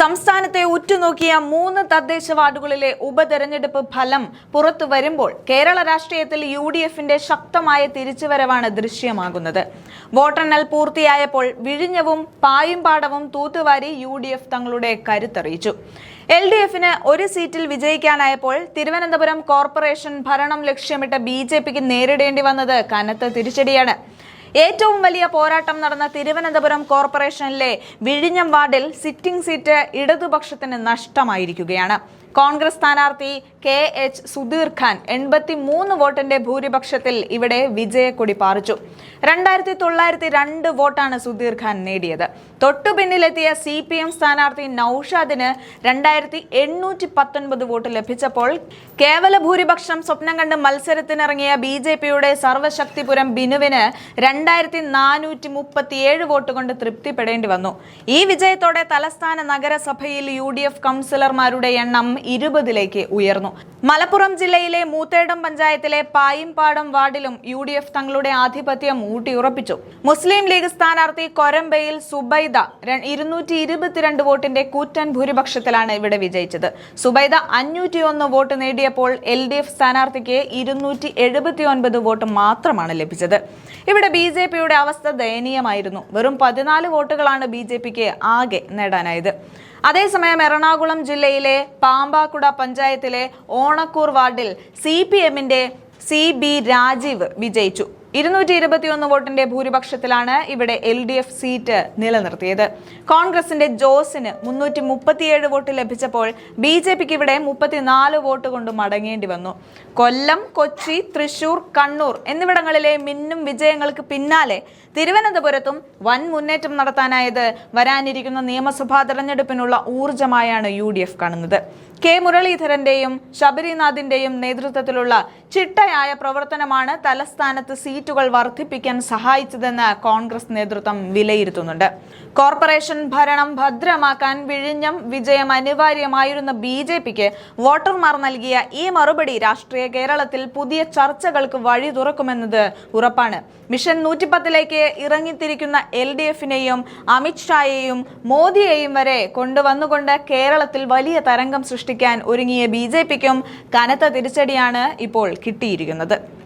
സംസ്ഥാനത്തെ ഉറ്റുനോക്കിയ 3 തദ്ദേശ വാർഡുകളിലെ ഉപതെരഞ്ഞെടുപ്പ് ഫലം പുറത്തു വരുമ്പോൾ കേരള രാഷ്ട്രീയത്തിൽ UDFന്റെ ശക്തമായ തിരിച്ചുവരവാണ് ദൃശ്യമാകുന്നത്. വോട്ടെണ്ണൽ പൂർത്തിയായപ്പോൾ വിഴിഞ്ഞവും പായുംപാടവും തൂത്തുവാരി UDF തങ്ങളുടെ കരുത്തറിയിച്ചു. LDFന് ഒരു സീറ്റിൽ വിജയിക്കാനായപ്പോൾ തിരുവനന്തപുരം കോർപ്പറേഷൻ ഭരണം ലക്ഷ്യമിട്ട് BJPക്ക് നേരിടേണ്ടി വന്നത് കനത്ത തിരിച്ചടിയാണ്. ഏറ്റവും വലിയ പോരാട്ടം നടന്ന തിരുവനന്തപുരം കോർപ്പറേഷനിലെ വിഴിഞ്ഞം വാർഡിൽ സിറ്റിംഗ് സീറ്റ് ഇടതുപക്ഷത്തിന് നഷ്ടമായിരിക്കുകയാണ്. കോൺഗ്രസ് സ്ഥാനാർത്ഥി KH സുധീർ ഖാൻ 83 വോട്ടിന്റെ ഭൂരിപക്ഷത്തിൽ ഇവിടെ വിജയക്കൊടി പാറിച്ചു. 2902 വോട്ടാണ് സുധീർ ഖാൻ നേടിയത്. തൊട്ടുപിന്നിലെത്തിയ CPM സ്ഥാനാർത്ഥി നൌഷാദിന് 2819 വോട്ട് ലഭിച്ചപ്പോൾ കേവല ഭൂരിപക്ഷം സ്വപ്നം കണ്ട് മത്സരത്തിനിറങ്ങിയ BJPയുടെ സർവശക്തിപുരം ബിനുവിന് 2437 വോട്ട് കൊണ്ട് തൃപ്തിപ്പെടേണ്ടി വന്നു. ഈ വിജയത്തോടെ തലസ്ഥാന നഗരസഭയിൽ UDF കൗൺസിലർമാരുടെ എണ്ണം 20ലേക്ക് ഉയർന്നു. മലപ്പുറം ജില്ലയിലെ മൂത്തേടം പഞ്ചായത്തിലെ പായിംപാടം വാർഡിലും UDF തങ്ങളുടെ ആധിപത്യം ഊട്ടിയുറപ്പിച്ചു. മുസ്ലിം ലീഗ് സ്ഥാനാർത്ഥി കൊരമ്പയിൽ സുബൈദ 222 വോട്ടിന്റെ കൂറ്റൻ ഭൂരിപക്ഷത്തിലാണ് ഇവിടെ വിജയിച്ചത്. സുബൈദ 501 വോട്ട് നേടിയപ്പോൾ LDF സ്ഥാനാർത്ഥിക്ക് 279 വോട്ട് മാത്രമാണ് ലഭിച്ചത്. ഇവിടെ BJPയുടെ അവസ്ഥ ദയനീയമായിരുന്നു. വെറും 14 വോട്ടുകളാണ് BJPക്ക് ആകെ നേടാനായത്. അതേസമയം എറണാകുളം ജില്ലയിലെ പാമ്പാക്കുട പഞ്ചായത്തിലെ ഓണക്കൂർ വാർഡിൽ CPMന്റെ CB രാജീവ് വിജയിച്ചു. 221 വോട്ടിന്റെ ഭൂരിപക്ഷത്തിലാണ് ഇവിടെ LDF സീറ്റ് നിലനിർത്തിയത്. കോൺഗ്രസിന്റെ ജോസിന് 337 വോട്ട് ലഭിച്ചപ്പോൾ BJPക്ക് ഇവിടെ 34 വോട്ട് കൊണ്ട് മടങ്ങേണ്ടി വന്നു. കൊല്ലം, കൊച്ചി, തൃശൂർ, കണ്ണൂർ എന്നിവിടങ്ങളിലെ മിന്നും വിജയങ്ങൾക്ക് പിന്നാലെ തിരുവനന്തപുരത്തും വൻ മുന്നേറ്റം നടത്താനായത് വരാനിരിക്കുന്ന നിയമസഭാ തെരഞ്ഞെടുപ്പിനുള്ള ഊർജമായാണ് UDF കാണുന്നത്. K മുരളീധരന്റെയും ശബരിനാഥിന്റെയും നേതൃത്വത്തിലുള്ള ചിട്ടയായ പ്രവർത്തനമാണ് തലസ്ഥാനത്ത് സീറ്റുകൾ വർദ്ധിപ്പിക്കാൻ സഹായിച്ചതെന്ന് കോൺഗ്രസ് നേതൃത്വം വിലയിരുത്തുന്നുണ്ട്. കോർപ്പറേഷൻ ഭരണം ഭദ്രമാക്കാൻ വിഴിഞ്ഞം വിജയം അനിവാര്യമായിരുന്ന BJPക്ക് വോട്ടർമാർ നൽകിയ ഈ മറുപടി രാഷ്ട്രീയ കേരളത്തിൽ പുതിയ ചർച്ചകൾക്ക് വഴി തുറക്കുമെന്നത് ഉറപ്പാണ്. മിഷൻ 110ലേക്ക് ഇറങ്ങിത്തിരിക്കുന്ന LDFനെയും അമിത്ഷായെയും മോദിയെയും വരെ കൊണ്ടുവന്നുകൊണ്ട് കേരളത്തിൽ വലിയ തരംഗം സൃഷ്ടിക്കാൻ ഒരുങ്ങിയ BJPക്കും കനത്ത തിരിച്ചടിയാണ് ഇപ്പോൾ കിട്ടിയിരിക്കുന്നത്.